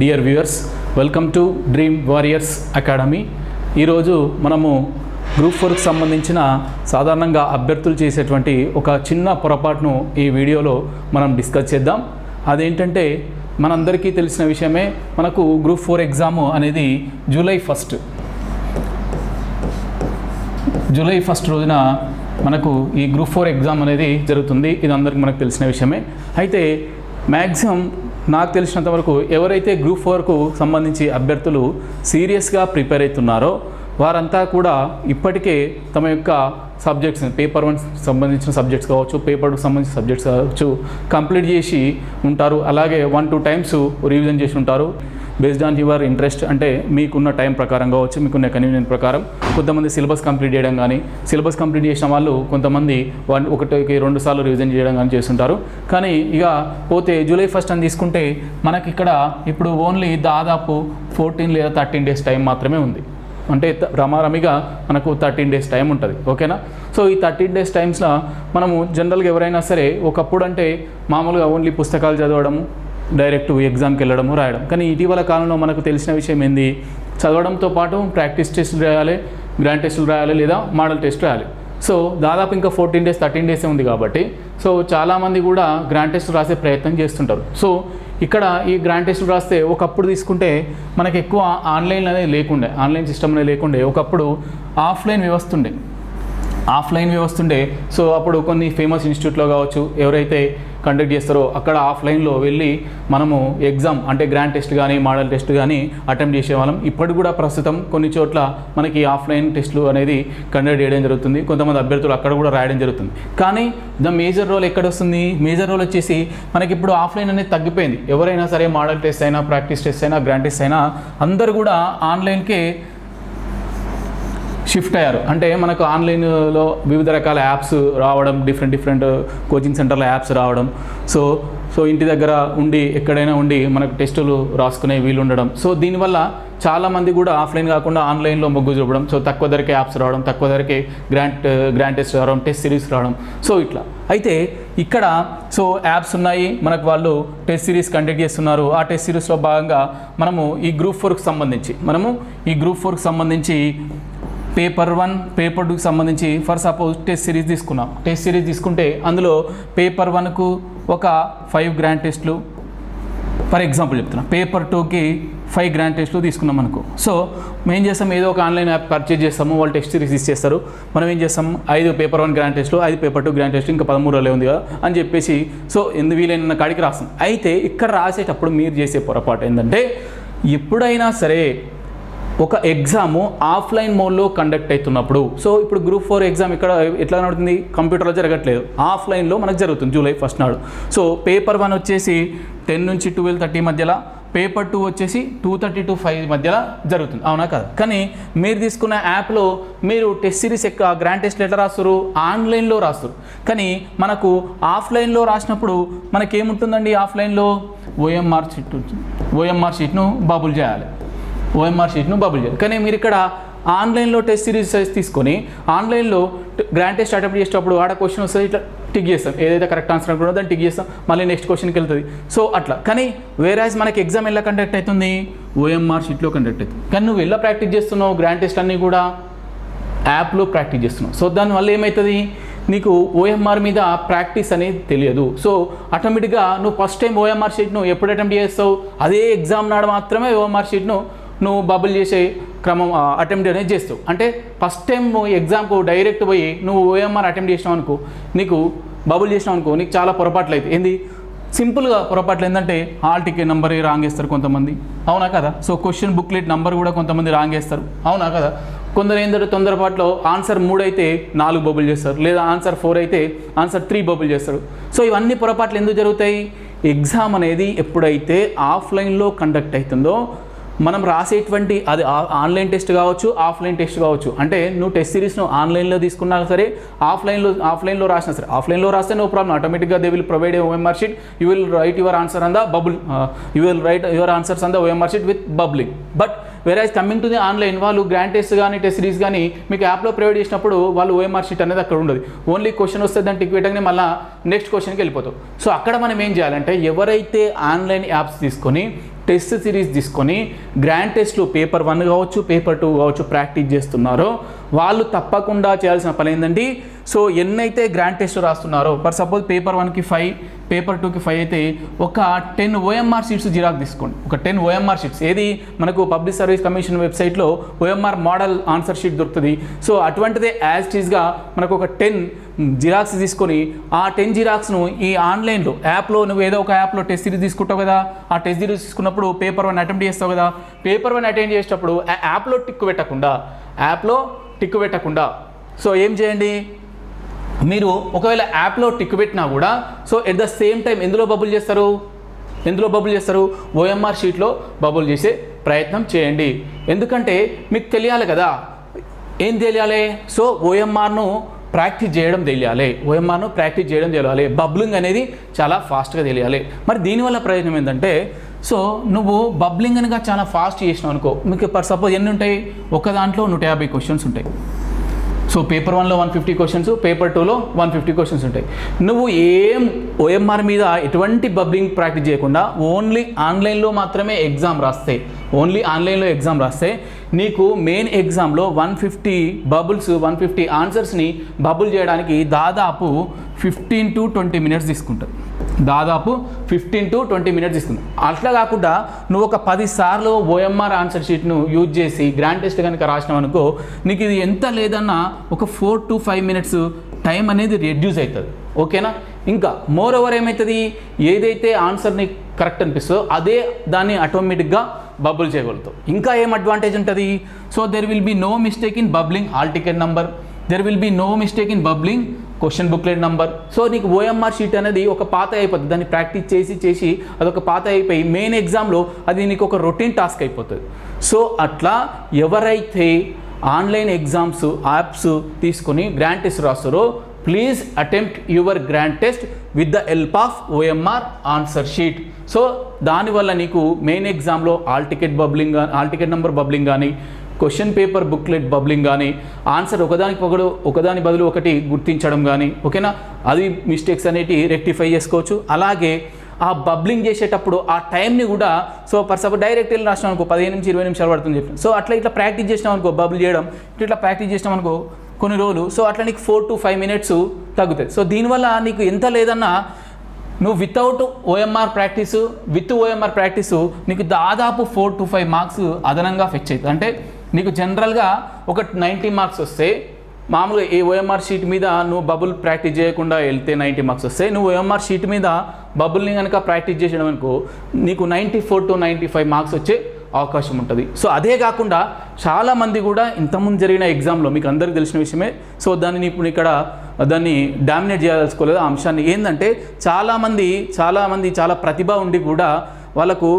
Dear viewers, welcome to dream warriors academy. ఈరోజు మనము group 4కి సంబంధించిన సాధారణంగా అభ్యర్థులు చేసేటువంటి ఒక చిన్న పొరపాటును ఈ వీడియోలో మనం డిస్కస్ చేద్దాం. అదేంటంటే మనందరికీ తెలిసిన విషయమే, మనకు గ్రూప్ 4 ఎగ్జామ్ అనేది జూలై 1 రోజున మనకు ఈ గ్రూప్ 4 ఎగ్జామ్ అనేది జరుగుతుంది. ఇది అందరికీ మనకు తెలిసిన విషయమే. అయితే మ్యాక్సిమం నాకు తెలిసినంత వరకు ఎవరైతే గ్రూప్ 4కు సంబంధించి అభ్యర్థులు సీరియస్గా ప్రిపేర్ అవుతున్నారో వారంతా కూడా ఇప్పటికే తమ యొక్క సబ్జెక్ట్స్, పేపర్ 1 సంబంధించిన సబ్జెక్ట్స్ కావచ్చు, పేపర్ 2 సంబంధించిన సబ్జెక్ట్స్ కావచ్చు, కంప్లీట్ చేసి ఉంటారు. అలాగే 1-2 టైమ్స్ రివిజన్ చేసి ఉంటారు. బేస్డ్ ఆన్ యువర్ ఇంట్రెస్ట్, అంటే మీకున్న టైం ప్రకారం కావచ్చు, మీకున్న కన్వీనియన్స్ ప్రకారం. కొంతమంది సిలబస్ కంప్లీట్ చేయడం కానీ, సిలబస్ కంప్లీట్ చేసిన వాళ్ళు కొంతమంది 1-2 సార్లు రివిజన్ చేయడం కానీ చేస్తుంటారు. కానీ ఇక పోతే జూలై 1 అని తీసుకుంటే మనకి ఇక్కడ ఇప్పుడు ఓన్లీ దాదాపు 14 లేదా 13 డేస్ టైం మాత్రమే ఉంది. అంటే రమారమిగా మనకు 13 డేస్ టైం ఉంటుంది. ఓకేనా? సో ఈ 13 డేస్ టైమ్స్లో మనము జనరల్గా ఎవరైనా సరే ఒకప్పుడు అంటే మామూలుగా ఓన్లీ పుస్తకాలు చదవడము, డైరెక్ట్ ఎగ్జామ్కి వెళ్ళడము, రాయడం. కానీ ఇటీవల కాలంలో మనకు తెలిసిన విషయం ఏంది, చదవడంతో పాటు ప్రాక్టీస్ టెస్టులు రాయాలి, గ్రాండ్ టెస్టులు రాయాలి, లేదా మోడల్ టెస్ట్ రాయాలి. సో దాదాపు ఇంకా 14 డేస్ 13 డేసే ఉంది కాబట్టి సో చాలామంది కూడా గ్రాండ్ టెస్ట్ రాసే ప్రయత్నం చేస్తుంటారు. సో ఇక్కడ ఈ గ్రాండ్ టెస్టులు రాస్తే ఒకప్పుడు తీసుకుంటే మనకి ఎక్కువ ఆన్లైన్ అనేది లేకుండే, ఆన్లైన్ సిస్టమ్ అనేది లేకుండే. ఒకప్పుడు ఆఫ్లైన్ వ్యవస్థ ఉండే. సో అప్పుడు కొన్ని ఫేమస్ ఇన్స్టిట్యూట్లో కావచ్చు, ఎవరైతే కండక్ట్ చేస్తారో అక్కడ ఆఫ్లైన్లో వెళ్ళి మనము ఎగ్జామ్ అంటే గ్రాండ్ టెస్ట్ కానీ మోడల్ టెస్ట్ కానీ అటెంప్ట్ చేసేవాళ్ళం. ఇప్పటికి కూడా ప్రస్తుతం కొన్ని చోట్ల మనకి ఆఫ్లైన్ టెస్టులు అనేది కండక్ట్ చేయడం జరుగుతుంది. కొంతమంది అభ్యర్థులు అక్కడ కూడా రాయడం జరుగుతుంది. కానీ ద మేజర్ రోల్ ఎక్కడ వస్తుంది? మేజర్ రోల్ వచ్చేసి మనకి ఇప్పుడు ఆఫ్లైన్ అనేది తగ్గిపోయింది. ఎవరైనా సరే మోడల్ టెస్ట్ అయినా, ప్రాక్టీస్ టెస్ట్ అయినా, గ్రాండ్ టెస్ట్ అయినా అందరూ కూడా ఆన్లైన్కే షిఫ్ట్ అయ్యారు. అంటే మనకు ఆన్లైన్లో వివిధ రకాల యాప్స్ రావడం, డిఫరెంట్ కోచింగ్ సెంటర్ల యాప్స్ రావడం, సో ఇంటి దగ్గర ఉండి ఎక్కడైనా ఉండి మనకు టెస్టులు రాసుకునే వీలు ఉండడం. సో దీనివల్ల చాలామంది కూడా ఆఫ్లైన్ కాకుండా ఆన్లైన్లో మొగ్గు చూపడం. సో తక్కువ ధరకే యాప్స్ రావడం, తక్కువ ధరకే గ్రాండ్ టెస్ట్ రావడం, టెస్ట్ సిరీస్ రావడం. సో ఇట్లా అయితే ఇక్కడ సో యాప్స్ ఉన్నాయి, మనకు వాళ్ళు టెస్ట్ సిరీస్ కండక్ట్ చేస్తున్నారు. ఆ టెస్ట్ సిరీస్లో భాగంగా మనము ఈ గ్రూప్ 4కి సంబంధించి పేపర్ 1, పేపర్ 2కి సంబంధించి ఫర్ సపోజ్ టెస్ట్ సిరీస్ తీసుకున్నాం. టెస్ట్ సిరీస్ తీసుకుంటే అందులో పేపర్ 1కు ఒక 5 గ్రాండ్ టెస్ట్లు, ఫర్ ఎగ్జాంపుల్ చెప్తున్నా, పేపర్ 2కి 5 గ్రాండ్ టెస్ట్లు తీసుకున్నాం అనుకో. సో మేము ఏం చేస్తాం, ఏదో ఒక ఆన్లైన్ యాప్ పర్చేజ్ చేస్తాము, వాళ్ళు టెస్ట్ సిరీస్ ఇచ్చేస్తారు. మనం ఏం చేస్తాం, 5 పేపర్ 1 గ్రాండ్ టెస్ట్లు, 5 పేపర్ 2 గ్రాండ్ టెస్ట్, ఇంకా 13 రోజులే ఉంది కదా అని చెప్పేసి సో వీలైన కాడికి రాస్తాం. అయితే ఇక్కడ రాసేటప్పుడు మీరు చేసే పొరపాటు ఏంటంటే, ఎప్పుడైనా సరే ఒక ఎగ్జాము ఆఫ్లైన్ మోడ్లో కండక్ట్ అవుతున్నప్పుడు, సో ఇప్పుడు గ్రూప్ 4 ఎగ్జామ్ ఇక్కడ ఎట్లా నడుతుంది, కంప్యూటర్లో జరగట్లేదు, ఆఫ్లైన్లో మనకు జరుగుతుంది జూలై 1 నాడు. సో పేపర్ 1 వచ్చేసి 10 నుంచి 12:30 మధ్యలో, పేపర్ 2 వచ్చేసి 2:30 to 5 మధ్యలో జరుగుతుంది. అవునా కదా? కానీ మీరు తీసుకున్న యాప్లో మీరు టెస్ట్ సిరీస్ గ్రాండ్ టెస్ట్ ఎట్లా రాస్తారు, ఆన్లైన్లో రాస్తారు. కానీ మనకు ఆఫ్లైన్లో రాసినప్పుడు మనకేముంటుందండి, ఆఫ్లైన్లో ఓఎంఆర్ షీట్ను బబుల్ చేయాలి. కానీ మీరు ఇక్కడ ఆన్లైన్లో టెస్ట్ సిరీస్ తీసుకొని ఆన్లైన్లో గ్రాండ్ టెస్ట్ అటెంప్ట్ చేసేటప్పుడు ఆడ క్వశ్చన్ వస్తుంది, ఇట్లా టిక్ చేస్తాం, ఏదైతే కరెక్ట్ ఆన్సర్ అనుకుంటుందో దాన్ని టిక్ చేస్తాం, మళ్ళీ నెక్స్ట్ క్వశ్చన్కి వెళ్తుంది. సో అట్లా. కానీ వేరాజ్ మనకి ఎగ్జామ్ ఎలా కండక్ట్ అవుతుంది, ఓఎంఆర్ షీట్లో కండక్ట్ అవుతుంది. కానీ నువ్వు ఎలా ప్రాక్టీస్ చేస్తున్నావు, గ్రాండ్ టెస్ట్ అన్నీ కూడా యాప్లో ప్రాక్టీస్ చేస్తున్నావు. సో దానివల్ల ఏమవుతుంది, నీకు ఓఎంఆర్ మీద ప్రాక్టీస్ అనేది తెలియదు. సో ఆటోమేటిక్గా నువ్వు ఫస్ట్ టైం ఓఎంఆర్ షీట్ను ఎప్పుడు అటెంప్ట్ చేస్తావు, అదే ఎగ్జామ్ నాడు మాత్రమే ఓఎంఆర్ షీట్ను నువ్వు బబుల్ చేసే క్రమం అటెంప్ట్ అనేది చేస్తావు. అంటే ఫస్ట్ టైం నువ్వు ఎగ్జామ్కు డైరెక్ట్ పోయి నువ్వు ఓఎంఆర్ అటెంప్ట్ చేసినావు అనుకో, నీకు బబుల్ చేసినావు అనుకో, నీకు చాలా పొరపాట్లు అవుతాయి. ఏంది సింపుల్గా పొరపాట్లు ఏంటంటే, హాల్ టికెట్ నెంబర్ రాంగ్ వేస్తారు కొంతమంది. అవునా కదా? సో క్వశ్చన్ బుక్లెట్ నెంబర్ కూడా కొంతమంది రాంగ్ వేస్తారు. అవునా కదా? కొందరు ఏంటంటే తొందరపాట్లో ఆన్సర్ 3 అయితే 4 బబుల్ చేస్తారు, లేదా ఆన్సర్ 4 అయితే ఆన్సర్ 3 బబుల్ చేస్తారు. సో ఇవన్నీ పొరపాట్లు ఎందుకు జరుగుతాయి, ఎగ్జామ్ అనేది ఎప్పుడైతే ఆఫ్లైన్లో కండక్ట్ అవుతుందో మనం రాసేటువంటి అది ఆన్లైన్ టెస్ట్ కావచ్చు, ఆఫ్లైన్ టెస్ట్ కావచ్చు. అంటే నువ్వు టెస్ట్ సిరీస్ను ఆన్లైన్లో తీసుకున్నా సరే, ఆఫ్లైన్లో రాసినా సరే, ఆఫ్లైన్లో రాస్తే నో ప్రాబ్లం, ఆటోమేటిక్గా they will provide OMR sheet, you will write your answer on the bubble, you will write your answers on the OMR sheet with bubbling. But వేరే కమింగ్ టు ది ఆన్లైన్, వాళ్ళు grand test కానీ test series కానీ మీకు యాప్లో provide చేసినప్పుడు వాళ్ళు OMR sheet అనేది అక్కడ ఉండదు. ఓన్లీ క్వశ్చన్ వస్తే దాన్ని టిక్ పెట్టగానే మళ్ళీ నెక్స్ట్ క్వశ్చన్కి వెళ్ళిపోతాం. సో అక్కడ మనం ఏం చేయాలంటే, ఎవరైతే ఆన్లైన్ యాప్స్ తీసుకొని టెస్ట్ సిరీస్ తీసుకొని గ్రాండ్ టెస్ట్లు పేపర్ 1 కావచ్చు పేపర్ 2 కావచ్చు ప్రాక్టీస్ చేస్తున్నారో వాళ్ళు తప్పకుండా చేయాల్సిన పని ఏంటంటే సో ఎన్నైతే గ్రాండ్ టెస్ట్ రాస్తున్నారో ఫర్ సపోజ్ పేపర్ 1కి 5 పేపర్ 2కి 5 అయితే ఒక 10 OMR షీట్స్ జిరాక్స్ తీసుకోండి. ఒక 10 OMR షీట్స్ ఏది మనకు పబ్లిక్ సర్వీస్ కమిషన్ వెబ్సైట్లో OMR మోడల్ ఆన్సర్ షీట్ దొరుకుతుంది. సో అటువంటిదే యాజ్ ఇట్ ఈస్గా మనకు ఒక 10 జిరాక్స్ తీసుకొని ఆ 10 జిరాక్స్ను ఈ ఆన్లైన్లో యాప్లో నువ్వు ఏదో ఒక యాప్లో టెస్ట్ సిరీస్ తీసుకుంటావు కదా, ఆ టెస్ట్ సిరీస్ తీసుకున్నప్పుడు పేపర్ 1 అటెంప్ట్ చేస్తావు కదా, పేపర్ 1 అటెంప్ట్ చేసేటప్పుడు యాప్లో టిక్కు పెట్టకుండా సో ఏం చేయండి, మీరు ఒకవేళ యాప్లో టిక్ పెట్టినా కూడా so at the same time ఎందులో బబుల్ చేస్తారు OMR షీట్లో బబుల్ చేసే ప్రయత్నం చేయండి. ఎందుకంటే మీకు తెలియాలి కదా, ఏం తెలియాలి, సో OMRను ప్రాక్టీస్ చేయడం తెలియాలి, బబ్లింగ్ అనేది చాలా ఫాస్ట్గా తెలియాలి. మరి దీనివల్ల ప్రయోజనం ఏంటంటే సో నువ్వు బబ్లింగ్ అనగా చాలా ఫాస్ట్ చేసినావు అనుకో, మీకు ఫర్ సపోజ్ ఎన్ని ఉంటాయి, ఒక దాంట్లో 150 క్వశ్చన్స్ ఉంటాయి. సో పేపర్ 1లో 150 క్వశ్చన్స్, పేపర్ 2లో 150 క్వశ్చన్స్ ఉంటాయి. నువ్వు ఏం OMR మీద ఎటువంటి బబ్లింగ్ ప్రాక్టీస్ చేయకుండా ఓన్లీ ఆన్లైన్లో మాత్రమే ఎగ్జామ్ రాస్తే నీకు మెయిన్ ఎగ్జామ్లో 150 బబుల్స్ 150 ఆన్సర్స్ని బబుల్ చేయడానికి దాదాపు 15 to 20 మినిట్స్ తీసుకుంటుంది. అట్లా కాకుండా నువ్వు ఒక 10 సార్లు OMR ఆన్సర్ షీట్ను యూజ్ చేసి గ్రాండ్ టెస్ట్ కనుక రాసినావు అనుకో, నీకు ఇది ఎంత లేదన్నా ఒక 4 to 5 మినిట్స్ టైం అనేది రెడ్యూస్ అవుతుంది. ఓకేనా? ఇంకా మోర్ ఓవర్ ఏమవుతుంది, ఏదైతే ఆన్సర్ని కరెక్ట్ అనిపిస్తుందో అదే దాన్ని ఆటోమేటిక్గా బబుల్ చేయగలుగుతావు. ఇంకా ఏం అడ్వాంటేజ్ ఉంటుంది, so there will be no mistake in bubbling hall ticket number, there will be no mistake in bubbling question booklet number. So నీకు OMR షీట్ అనేది ఒక పాత అయిపోతుంది, దాన్ని ప్రాక్టీస్ చేసి అదొక పాత అయిపోయి మెయిన్ ఎగ్జామ్లో అది నీకు ఒక రొటీన్ టాస్క్ అయిపోతుంది. సో అట్లా ఎవరైతే ఆన్లైన్ ఎగ్జామ్స్ యాప్స్ తీసుకొని గ్రాండ్ టెస్ట్ రాస్తారో please attempt your grand test with the help of OMR answer sheet. So దానివల్ల నీకు మెయిన్ ఎగ్జామ్లో హాల్ టికెట్ నెంబర్ బబ్లింగ్ కానీ, క్వశ్చన్ పేపర్ బుక్లెట్ బబ్లింగ్ కానీ, ఆన్సర్ ఒకదాని బదులు ఒకటి గుర్తించడం కానీ, ఓకేనా, అది మిస్టేక్స్ అనేవి రెక్టిఫై చేసుకోవచ్చు. అలాగే ఆ బబ్లింగ్ చేసేటప్పుడు ఆ టైంని కూడా సో ఫర్ సపోజ్ డైరెక్ట్ వెళ్ళి రాసినాం అనుకో 15 నుంచి 20 నిమిషాలు పడుతుంది చెప్పి, సో ఇట్లా ప్రాక్టీస్ చేసినాం అనుకో బబుల్ చేయడం, ఇట్లా ప్రాక్టీస్ చేసినాం అనుకో కొన్ని రోజులు, సో అట్లా నీకు 4 to 5 మినిట్స్ తగ్గుతుంది. సో దీనివల్ల నీకు ఎంత లేదన్నా నువ్వు విత్ OMR ప్రాక్టీసు నీకు దాదాపు 4 to 5 మార్క్స్ అదనంగా ఫెచ్ అవుతుంది. అంటే నీకు జనరల్గా ఒక 90 మార్క్స్ వస్తే, మామూలుగా ఏ OMR షీట్ మీద నువ్వు బబుల్ ప్రాక్టీస్ చేయకుండా వెళ్తే 90 మార్క్స్ వస్తాయి. నువ్వు OMR షీట్ మీద బబుల్ని కనుక ప్రాక్టీస్ చేసేయడం అనుకో నీకు 94 to 95 మార్క్స్ వచ్చే అవకాశం ఉంటుంది. సో అదే కాకుండా చాలామంది కూడా ఇంతకుముందు జరిగిన ఎగ్జామ్లో మీకు అందరికీ తెలిసిన విషయమే, సో దాన్ని ఇప్పుడు ఇక్కడ దాన్ని డామినేట్ చేయదలుచుకోలేదు ఆ అంశాన్ని. ఏంటంటే చాలామంది చాలా ప్రతిభ ఉండి కూడా వాళ్ళకు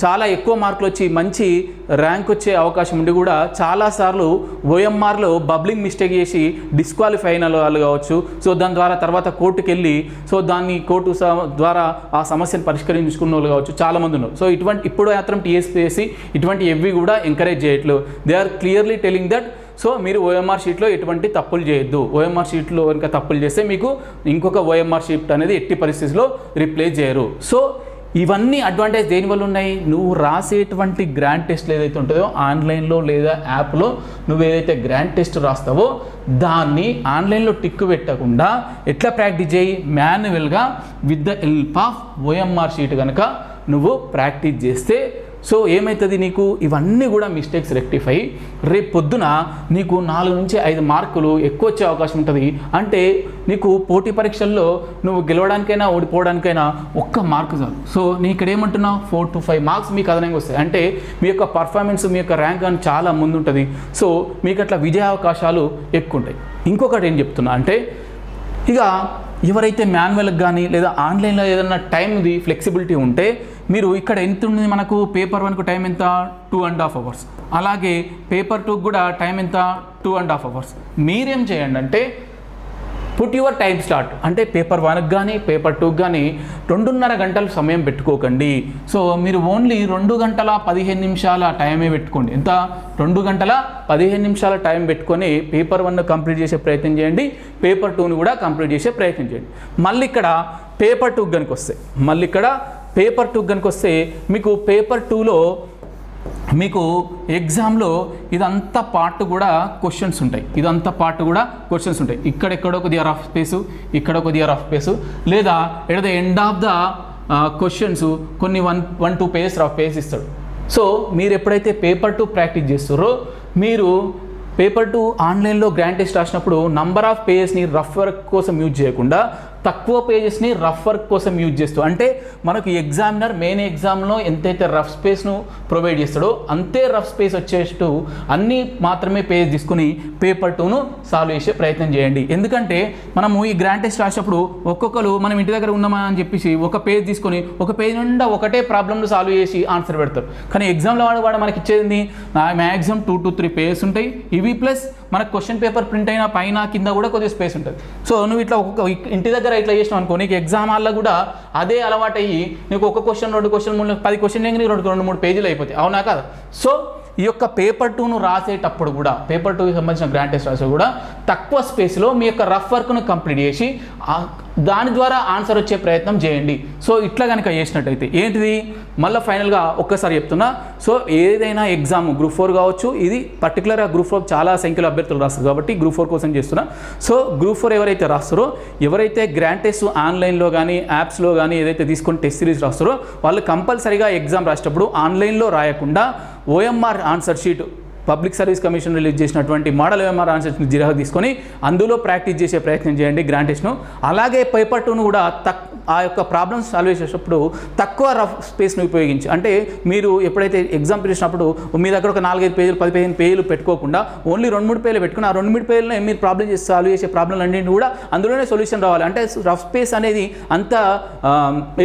చాలా ఎక్కువ మార్కులు వచ్చి మంచి ర్యాంక్ వచ్చే అవకాశం ఉండి కూడా చాలాసార్లు OMRలో బబ్లింగ్ మిస్టేక్ చేసి డిస్క్వాలిఫై అయిన వాళ్ళు కావచ్చు. సో దాని ద్వారా తర్వాత కోర్టుకు వెళ్ళి సో దాన్ని కోర్టు ద్వారా ఆ సమస్యను పరిష్కరించుకున్న వాళ్ళు కావచ్చు చాలామంది ఉన్నారు. సో ఇప్పుడు మాత్రం TSPSC ఇటువంటి ఎవ్వి కూడా ఎంకరేజ్ చేయట్లేదు. They are clearly telling that so మీరు OMR షీట్లో ఎటువంటి తప్పులు చేయొద్దు, OMR షీట్లో కనుక తప్పులు చేస్తే మీకు ఇంకొక OMR షీట్ అనేది ఎట్టి పరిస్థితిలో రిప్లేస్ చేయరు. సో ఇవన్నీ అడ్వాంటేజ్ దేనివల్ల ఉన్నాయి, నువ్వు రాసేటువంటి గ్రాండ్ టెస్ట్లు ఏదైతే ఉంటుందో ఆన్లైన్లో లేదా యాప్లో నువ్వు ఏదైతే గ్రాండ్ టెస్ట్ రాస్తావో దాన్ని ఆన్లైన్లో టిక్కు పెట్టకుండా ఎట్లా ప్రాక్టీస్ చేయి, మాన్యువల్గా with the help of OMR sheet కనుక నువ్వు ప్రాక్టీస్ చేస్తే సో ఏమవుతుంది, నీకు ఇవన్నీ కూడా మిస్టేక్స్ రెక్టిఫై రేపు పొద్దున నీకు 4 నుంచి 5 మార్కులు ఎక్కువ వచ్చే అవకాశం ఉంటుంది. అంటే నీకు పోటీ పరీక్షల్లో నువ్వు గెలవడానికైనా ఓడిపోవడానికైనా 1 మార్కు చాలు. సో నీ ఇక్కడ ఏమంటున్నావు 4 to 5 మార్క్స్ మీకు అదనంగా వస్తాయి. అంటే మీ యొక్క పర్ఫార్మెన్స్ మీ యొక్క ర్యాంక్ అని చాలా ముందు ఉంటుంది. సో మీకు అట్లా విజయ అవకాశాలు ఎక్కువ ఉంటాయి. ఇంకొకటి ఏం చెప్తున్నా అంటే ఇక ఎవరైతే మాన్యువల్కి కానీ లేదా ఆన్లైన్లో ఏదైనా టైంది ఫ్లెక్సిబిలిటీ ఉంటే మీరు ఇక్కడ ఎంత ఉంది, మనకు పేపర్ 1కు టైం ఎంత 2.5 hours, అలాగే పేపర్ 2కు కూడా టైం ఎంత 2.5 hours. మీరేం చేయండి అంటే పుట్ యువర్ టైం స్లాట్, అంటే పేపర్ 1కి కానీ పేపర్ 2కి కానీ 2.5 గంటలు సమయం పెట్టుకోకండి. సో మీరు ఓన్లీ 2 గంటల 15 నిమిషాల టైమే పెట్టుకోండి. ఎంత 2 గంటల 15 నిమిషాల టైం పెట్టుకొని పేపర్ 1 కంప్లీట్ చేసే ప్రయత్నం చేయండి, పేపర్ 2ని కూడా కంప్లీట్ చేసే ప్రయత్నం చేయండి. మళ్ళీ ఇక్కడ పేపర్ 2 కనుక వస్తే మళ్ళీ ఇక్కడ పేపర్ 2 కనుక వస్తే మీకు పేపర్ 2లో మీకు ఎగ్జామ్లో ఇదంతా పార్ట్ కూడా క్వశ్చన్స్ ఉంటాయి, ఇక్కడెక్కడో కొద్దిగా రఫ్ స్పేసు, ఇక్కడ కొద్దిగా రఫ్ స్పేసు, లేదా at the end of the questions కొన్ని 1-2 పేజెస్ రఫ్ పేజెస్ ఇస్తాడు. సో మీరు ఎప్పుడైతే పేపర్ 2 ప్రాక్టీస్ చేస్తారో మీరు పేపర్ 2 ఆన్లైన్లో గ్రాండ్ టెస్ట్ రాసినప్పుడు నంబర్ ఆఫ్ పేజెస్ని రఫ్ వర్క్ కోసం యూజ్ చేయకుండా తక్కువ పేజెస్ని రఫ్ వర్క్ కోసం యూజ్ చేస్తూ, అంటే మనకు ఎగ్జామినర్ మెయిన్ ఎగ్జామ్లో ఎంతైతే రఫ్ స్పేస్ను ప్రొవైడ్ చేస్తాడో అంతే రఫ్ స్పేస్ వచ్చేటట్టు అన్నీ మాత్రమే పేజ్ తీసుకుని పేపర్ 2ను సాల్వ్ చేసే ప్రయత్నం చేయండి. ఎందుకంటే మనము ఈ గ్రాండ్ టెస్ట్ రాసినప్పుడు ఒక్కొక్కరు మనం ఇంటి దగ్గర ఉన్నామా అని చెప్పేసి ఒక పేజ్ తీసుకొని ఒక పేజ్ నిండా ఒకటే ప్రాబ్లమ్ను సాల్వ్ చేసి ఆన్సర్ పెడతారు. కానీ ఎగ్జామ్లో వాడు మనకి ఇచ్చేది మ్యాక్సిమం 2 to 3 పేజెస్ ఉంటాయి. ఇవి ప్లస్ మనకు క్వశ్చన్ పేపర్ ప్రింట్ అయిన పైన కింద కూడా కొద్దిగా స్పేస్ ఉంటుంది. సో నువ్వు ఇట్లా ఇంటి దగ్గర ఇట్లా చేసినావు అనుకో, నీకు ఎగ్జామ్ హాల్లో కూడా అదే అలవాటు అయ్యి నీకు ఒక క్వశ్చన్ 2 క్వశ్చన్ 10 క్వశ్చన్ నీకు 2-3 పేజీలు అయిపోతాయి, అవునా కదా? సో ఈ యొక్క పేపర్ 2ను రాసేటప్పుడు కూడా పేపర్ 2కి సంబంధించిన గ్రాండ్ టెస్ట్ రాసే కూడా తక్కువ స్పేస్లో మీ యొక్క రఫ్ వర్క్ను కంప్లీట్ చేసి దాని ద్వారా ఆన్సర్ వచ్చే ప్రయత్నం చేయండి. సో ఇట్లా కనుక చేసినట్టయితే ఏంటిది, మళ్ళీ ఫైనల్గా ఒక్కసారి చెప్తున్నా. సో ఏదైనా ఎగ్జామ్ గ్రూప్ 4 కావచ్చు, ఇది పర్టికులర్గా గ్రూప్ 4 చాలా సంఖ్యలో అభ్యర్థులు రాస్తారు కాబట్టి గ్రూప్ 4 కోసం చేస్తున్నా. సో గ్రూప్ 4 ఎవరైతే రాస్తారో, ఎవరైతే గ్రాండ్ టెస్ట్ ఆన్లైన్లో కానీ యాప్స్లో కానీ ఏదైతే తీసుకొని టెస్ట్ సిరీస్ రాస్తారో వాళ్ళు కంపల్సరీగా ఎగ్జామ్ రాసేటప్పుడు ఆన్లైన్లో రాయకుండా OMR answer sheet public service commission release చేసినటువంటి మోడల్ ఓఎంఆర్ ఆన్సర్స్ని జిరాక్స్ తీసుకొని అందులో ప్రాక్టీస్ చేసే ప్రయత్నం చేయండి గ్రాండ్ టెస్ట్ను. అలాగే పేపర్ 2ను కూడా ఆ యొక్క ప్రాబ్లమ్స్ సాల్వ్ చేసేటప్పుడు తక్కువ రఫ్ స్పేస్ను ఉపయోగించి, అంటే మీరు ఎప్పుడైతే ఎగ్జామ్ చేసినప్పుడు మీ దగ్గర ఒక 4-5 పేజీలు 10-15 పేజీలు పెట్టుకోకుండా ఓన్లీ 2-3 పేజీలు పెట్టుకుని ఆ 2-3 పేజీలో మీరు ప్రాబ్లమ్ చేసి సాల్వ్ చేసే ప్రాబ్లమ్ అన్నింటినీ కూడా అందులోనే సొల్యూషన్ రావాలి. అంటే రఫ్ స్పేస్ అనేది అంత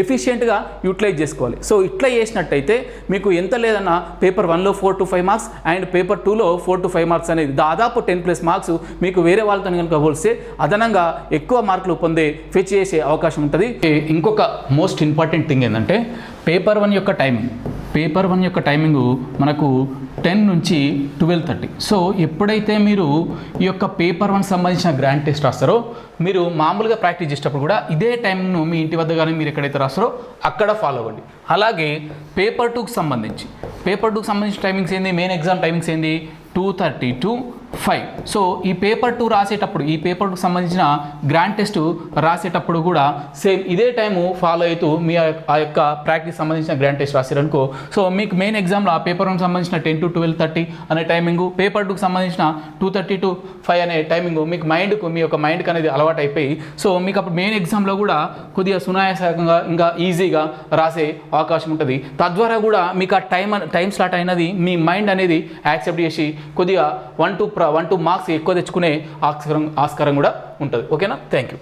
ఎఫిషియెంట్గా యూటిలైజ్ చేసుకోవాలి. సో ఇట్లా చేసినట్టయితే మీకు ఎంత లేదన్నా పేపర్ 1లో 4 to 5 మార్క్స్ అండ్ పేపర్ 2లో 4 to 5 మార్క్స్ అనేది దాదాపు 10+ మార్క్స్ మీకు వేరే వాళ్ళతో కనుక పోలిస్తే అదనంగా ఎక్కువ మార్కులు పొందే ఫెచ్ చేసే అవకాశం ఉంటుంది. ఇంకొక మోస్ట్ ఇంపార్టెంట్ థింగ్ ఏంటంటే పేపర్ 1 యొక్క టైమింగ్ మనకు 10 నుంచి 12:30. సో ఎప్పుడైతే మీరు ఈ యొక్క పేపర్ 1 సంబంధించిన గ్రాండ్ టెస్ట్ రాస్తారో మీరు మామూలుగా ప్రాక్టీస్ చేసేటప్పుడు కూడా ఇదే టైంను మీ ఇంటి వద్ద కానీ మీరు ఎక్కడైతే రాస్తారో అక్కడ ఫాలో అవ్వండి. అలాగే పేపర్ 2కి సంబంధించిన టైమింగ్స్ ఏంది, మెయిన్ ఎగ్జామ్ టైమింగ్స్ ఏంది 2:30 to 5. సో ఈ పేపర్ 2 రాసేటప్పుడు ఈ పేపర్ 2కి సంబంధించిన గ్రాండ్ టెస్ట్ రాసేటప్పుడు కూడా సేమ్ ఇదే టైము ఫాలో అవుతూ మీ ఆ యొక్క ప్రాక్టీస్ సంబంధించిన గ్రాండ్ టెస్ట్ రాసారనుకో, సో మీకు మెయిన్ ఎగ్జామ్లో ఆ పేపర్ 1 సంబంధించిన 10 to 12:30 అనే టైమింగు, పేపర్ 2కి సంబంధించిన 2:30 to 5 అనే టైమింగు మీకు మీ యొక్క మైండ్కి అనేది అలవాటు అయిపోయి సో మీకు అప్పుడు మెయిన్ ఎగ్జామ్లో కూడా కొద్దిగా సునాయాసంగా ఇంకా ఈజీగా రాసే అవకాశం ఉంటుంది. తద్వారా కూడా మీకు ఆ టైం స్లాట్ అయినది మీ మైండ్ అనేది యాక్సెప్ట్ చేసి కొద్దిగా 1-2 మార్క్స్ ఎక్కువ తెచ్చుకునే ఆస్కారం కూడా ఉంటుంది. ఓకేనా? Thank you.